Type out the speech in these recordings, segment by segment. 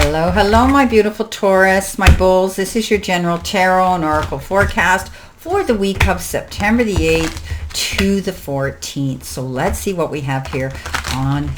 Hello, hello, my beautiful Taurus, my bulls. This is your general tarot and oracle forecast for the week of September the 8th to the 14th. So let's see what we have here on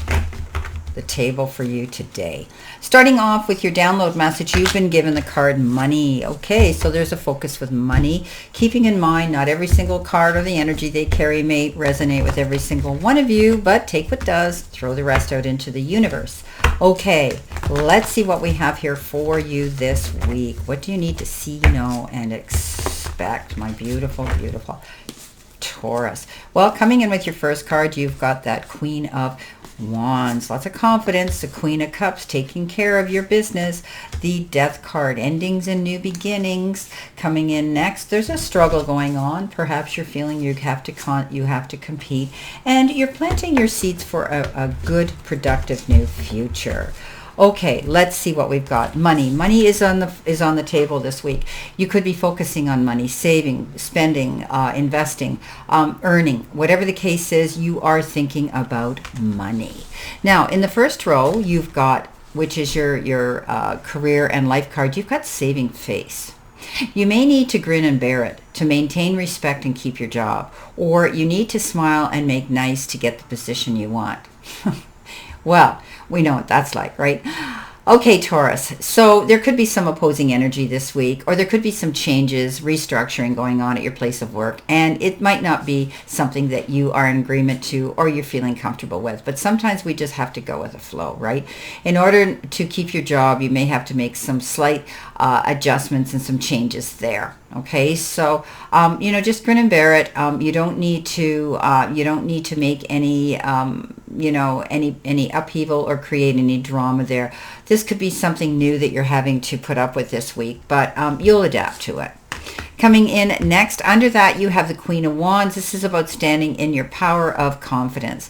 the table for you today. Starting off with your download message, you've been given the card money. Okay, so there's a focus with money. Keeping in mind, not every single card or the energy they carry may resonate with every single one of you, but take what does, throw the rest out into the universe. Okay, let's see what we have here for you this week. What do you need to see, know, and expect, my beautiful, beautiful Taurus? Well, coming in with your first card, you've got that Queen of Wands. Lots of confidence. The Queen of Cups, taking care of your business. The Death card, endings and new beginnings. Coming in next, there's a struggle going on. Perhaps you're feeling you have to compete, and you're planting your seeds for a good, productive new future. Okay, let's see what we've got. Money. Money is on the table this week. You could be focusing on money, saving, spending, investing, earning. Whatever the case is, you are thinking about money. Now, in the first row, you've got, which is your career and life card, you've got saving face. You may need to grin and bear it to maintain respect and keep your job, or you need to smile and make nice to get the position you want. Well, we know what that's like, right? Okay, Taurus. So there could be some opposing energy this week, or there could be some changes, restructuring going on at your place of work, and it might not be something that you are in agreement to or you're feeling comfortable with. But sometimes we just have to go with the flow, right? In order to keep your job, you may have to make some slight adjustments and some changes there. Okay, so just grin and bear it. You don't need to make any any upheaval or create any drama there. This could be something new that you're having to put up with this week, but you'll adapt to it. Coming in next, under that, you have the Queen of Wands. This is about standing in your power of confidence.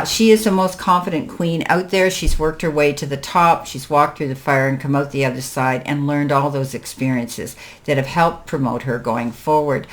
She is the most confident queen out there. She's worked her way to the top. She's walked through the fire and come out the other side and learned all those experiences that have helped promote her going forward.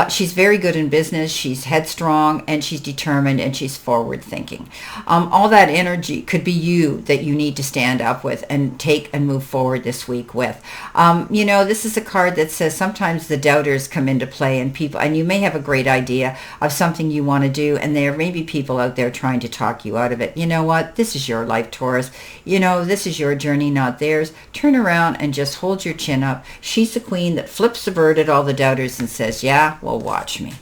She's very good in business. She's headstrong, and she's determined, and she's forward thinking. All that energy could be you that you need to stand up with and take and move forward this week with. This is a card that says sometimes the doubters come into play, and you may have a great idea of something you want to do, and there may be people out there trying to talk you out of it. You know what? This is your life, Taurus. This is your journey, not theirs. Turn around and just hold your chin up. She's the queen that flips the bird at all the doubters and says, yeah, well, watch me.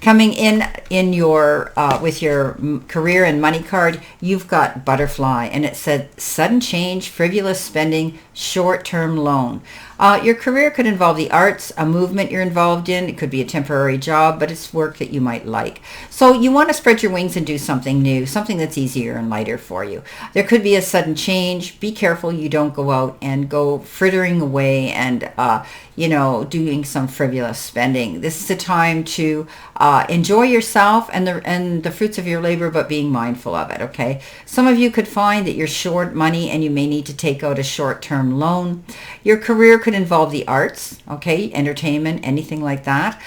Coming in your with your career and money card, you've got Butterfly, and it said sudden change, frivolous spending, short-term loan. Your career could involve the arts, a movement you're involved in. It could be a temporary job, but it's work that you might like. So you want to spread your wings and do something new, something that's easier and lighter for you. There could be a sudden change. Be careful you don't go out and go frittering away and doing some frivolous spending. This is a time to enjoy yourself and the fruits of your labor, but being mindful of it, okay? Some of you could find that you're short money and you may need to take out a short-term loan. Your career could involve the arts, okay, entertainment, anything like that.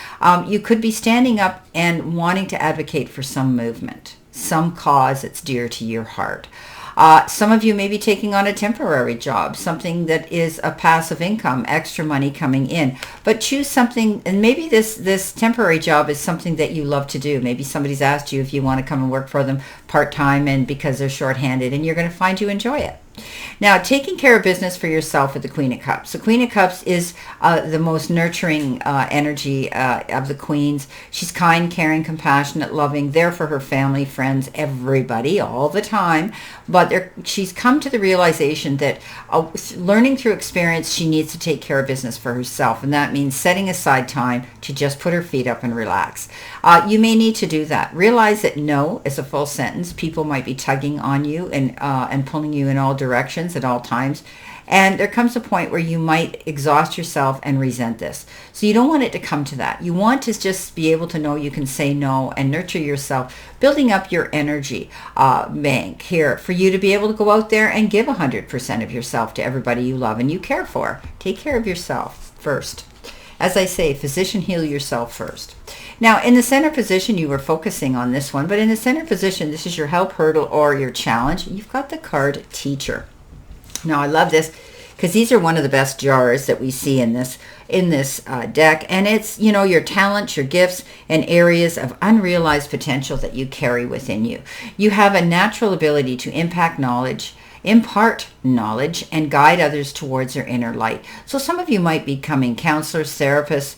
You could be standing up and wanting to advocate for some movement, some cause that's dear to your heart. Some of you may be taking on a temporary job, something that is a passive income, extra money coming in. But choose something, and maybe this temporary job is something that you love to do. Maybe somebody's asked you if you want to come and work for them part-time, and because they're short-handed, and you're going to find you enjoy it. Now, taking care of business for yourself with the Queen of Cups. The Queen of Cups is the most nurturing energy of the queens. She's kind, caring, compassionate, loving, there for her family, friends, everybody, all the time. But she's come to the realization that learning through experience, she needs to take care of business for herself. And that means setting aside time to just put her feet up and relax. You may need to do that. Realize that no is a full sentence. People might be tugging on you and pulling you in all directions at all times. And there comes a point where you might exhaust yourself and resent this. So you don't want it to come to that. You want to just be able to know you can say no and nurture yourself, building up your energy bank here for you to be able to go out there and give 100% of yourself to everybody you love and you care for. Take care of yourself first. As I say, physician, heal yourself first. Now, in the center position, you were focusing on this one, but in the center position, this is your help, hurdle, or your challenge. You've got the card Teacher. Now, I love this because these are one of the best jars that we see in this deck. And it's, you know, your talents, your gifts, and areas of unrealized potential that you carry within you. You have a natural ability to impart knowledge, and guide others towards their inner light. So some of you might be becoming counselors, therapists.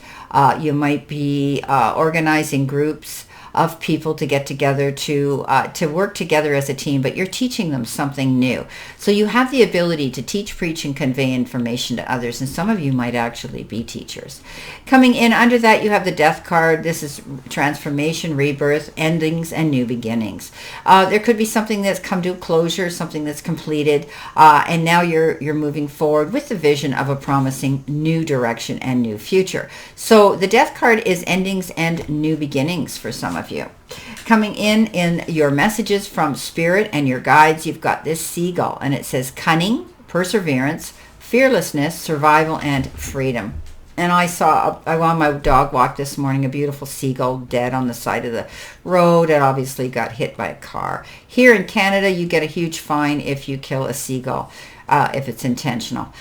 You might be organizing groups of people to get together to work together as a team, but you're teaching them something new. So you have the ability to teach, preach, and convey information to others, and some of you might actually be teachers. Coming in under that, you have the Death card. This is transformation, rebirth, endings, and new beginnings. There could be something that's come to closure, something that's completed, and now you're moving forward with the vision of a promising new direction and new future. So the Death card is endings and new beginnings for some of you. Coming in your messages from Spirit and your guides, you've got this seagull, and it says cunning, perseverance, fearlessness, survival, and freedom. And I on my dog walk this morning, a beautiful seagull dead on the side of the road. It obviously got hit by a car. Here in Canada, you get a huge fine if you kill a seagull, if it's intentional.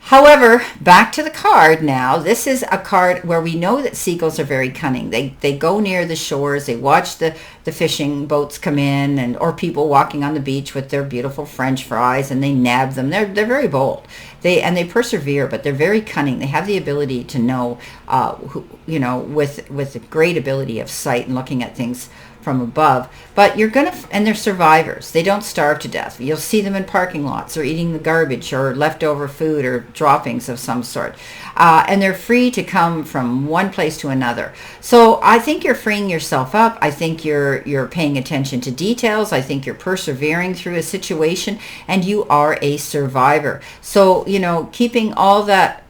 However, back to the card now. This is a card where we know that seagulls are very cunning. They go near the shores. They watch the fishing boats come in, or people walking on the beach with their beautiful French fries, and they nab them. They're very bold. They persevere, but they're very cunning. They have the ability to know, with a great ability of sight and looking at things from above. But and they're survivors. They don't starve to death. You'll see them in parking lots or eating the garbage or leftover food or droppings of some sort. And they're free to come from one place to another. So I think you're freeing yourself up. I think you're paying attention to details. I think you're persevering through a situation, and you are a survivor. So, keeping all that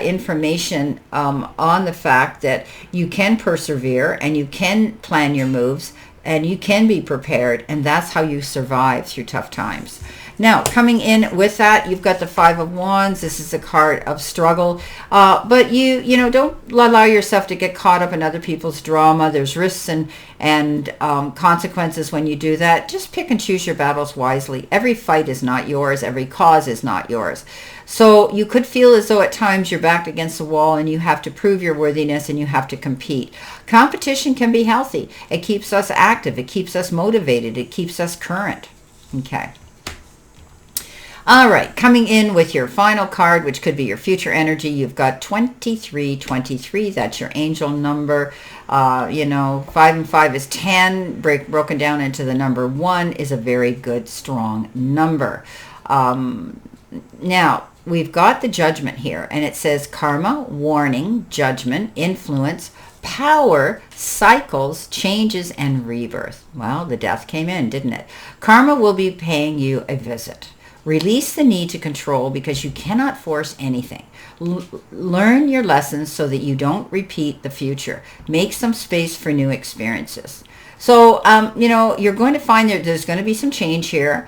information on the fact that you can persevere and you can plan your moves and you can be prepared, and that's how you survive through tough times. Now, coming in with that, you've got the Five of Wands. This is a card of struggle, but you don't allow yourself to get caught up in other people's drama. There's risks and consequences when you do that. Just pick and choose your battles wisely. Every fight is not yours. Every cause is not yours. So you could feel as though at times you're backed against the wall and you have to prove your worthiness and you have to compete. Competition can be healthy. It keeps us active. It keeps us motivated. It keeps us current. Okay. All right, coming in with your final card, which could be your future energy, you've got 2323. That's your angel number. 5 and 5 is 10. Broken down into the number 1 is a very good, strong number. Now, we've got the Judgment here, and it says karma, warning, judgment, influence, power, cycles, changes, and rebirth. Well, the Death came in, didn't it? Karma will be paying you a visit. Release the need to control because you cannot force anything. Learn your lessons so that you don't repeat the future. Make some space for new experiences. So, you're going to find there's going to be some change here.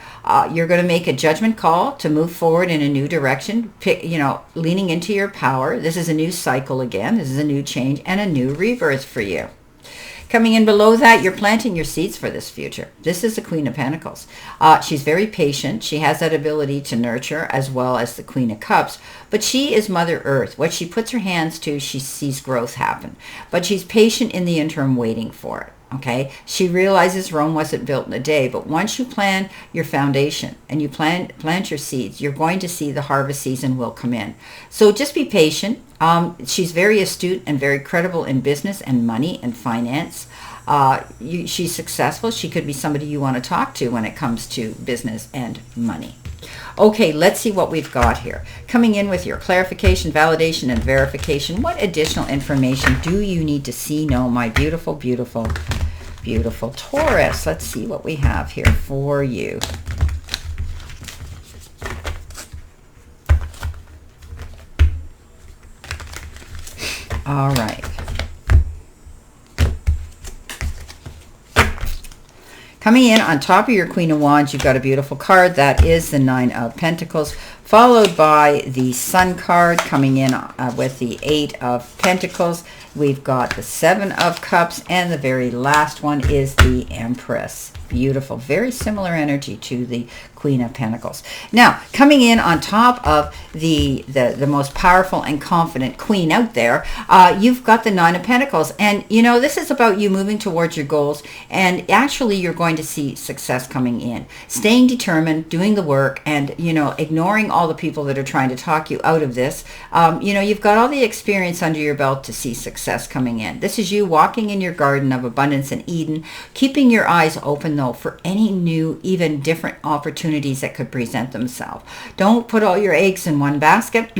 You're going to make a judgment call to move forward in a new direction, leaning into your power. This is a new cycle again. This is a new change and a new rebirth for you. Coming in below that, you're planting your seeds for this future. This is the Queen of Pentacles. She's very patient. She has that ability to nurture as well as the Queen of Cups. But she is Mother Earth. What she puts her hands to, she sees growth happen. But she's patient in the interim, waiting for it. Okay, she realizes Rome wasn't built in a day, but once you plan your foundation and you plant your seeds, you're going to see the harvest season will come in. So just be patient. She's very astute and very credible in business and money and finance. She's successful. She could be somebody you want to talk to when it comes to business and money. Okay, let's see what we've got here. Coming in with your clarification, validation, and verification. What additional information do you need to see, know, my beautiful, beautiful, beautiful Taurus? Let's see what we have here for you. All right. Coming in on top of your Queen of Wands, you've got a beautiful card. That is the Nine of Pentacles, followed by the Sun card. Coming in with the 8 of Pentacles, we've got the 7 of Cups, and the very last one is the Empress. Beautiful. Very similar energy to the Queen of Pentacles. Now, coming in on top of the most powerful and confident queen out there, you've got the Nine of Pentacles. And, you know, this is about you moving towards your goals. And actually, you're going to see success coming in. Staying determined, doing the work, and, you know, ignoring all the people that are trying to talk you out of this. You know, you've got all the experience under your belt to see success coming in. This is you walking in your garden of abundance in Eden, keeping your eyes open, though, for any new, even different opportunities that could present themselves. Don't put all your eggs in one basket.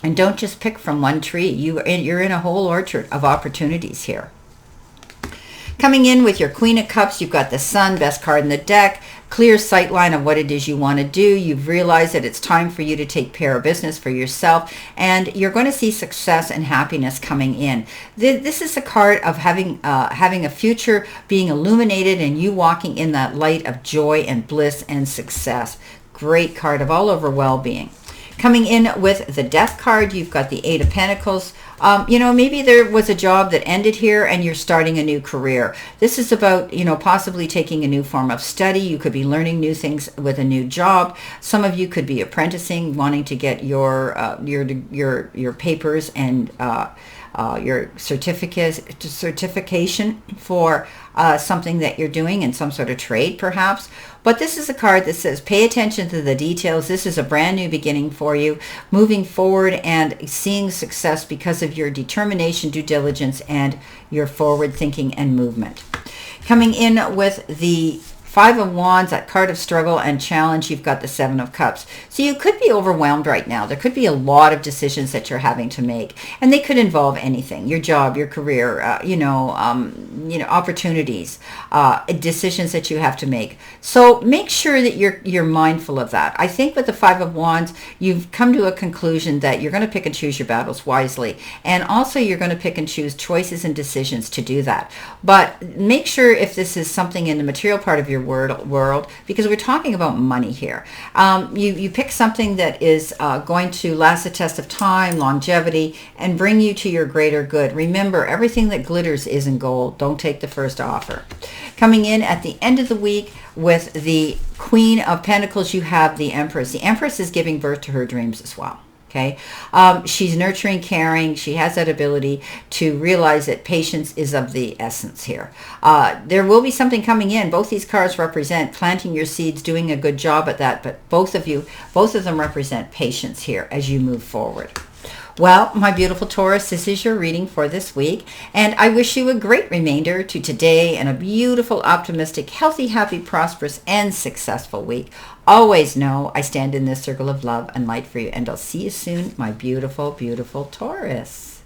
And don't just pick from one tree. You're in a whole orchard of opportunities here. Coming in with your Queen of Cups, you've got the Sun, best card in the deck. Clear sight line of what it is you want to do. You've realized that it's time for you to take care of business for yourself, and you're going to see success and happiness coming in. This is a card of having a future being illuminated and you walking in that light of joy and bliss and success. Great card of all over well-being. Coming in with the Death card, you've got the Eight of Pentacles. You know, maybe there was a job that ended here and you're starting a new career. This is about, you know, possibly taking a new form of study. You could be learning new things with a new job. Some of you could be apprenticing, wanting to get your papers and your certification for something that you're doing in some sort of trade, perhaps. But this is a card that says, pay attention to the details. This is a brand new beginning for you, moving forward and seeing success because of your determination, due diligence, and your forward thinking and movement. Coming in with the Five of Wands, that card of struggle and challenge, you've got the Seven of Cups. So you could be overwhelmed right now. There could be a lot of decisions that you're having to make, and they could involve anything: your job, your career, opportunities, decisions that you have to make. So make sure that you're mindful of that. I think with the Five of Wands, you've come to a conclusion that you're going to pick and choose your battles wisely, and also you're going to pick and choose choices and decisions to do that. But make sure, if this is something in the material part of your world, because we're talking about money here, you pick something that is going to last the test of time, longevity, and bring you to your greater good. Remember, everything that glitters isn't gold. Don't take the first offer. Coming in at the end of the week with the Queen of Pentacles, you have the Empress. The Empress is giving birth to her dreams as well. Okay, she's nurturing, caring. She has that ability to realize that patience is of the essence here. There will be something coming in. Both these cards represent planting your seeds, doing a good job at that, but both of them represent patience here as you move forward. Well, my beautiful Taurus, this is your reading for this week, and I wish you a great remainder to today and a beautiful, optimistic, healthy, happy, prosperous, and successful week. Always know I stand in this circle of love and light for you, and I'll see you soon, my beautiful, beautiful Taurus.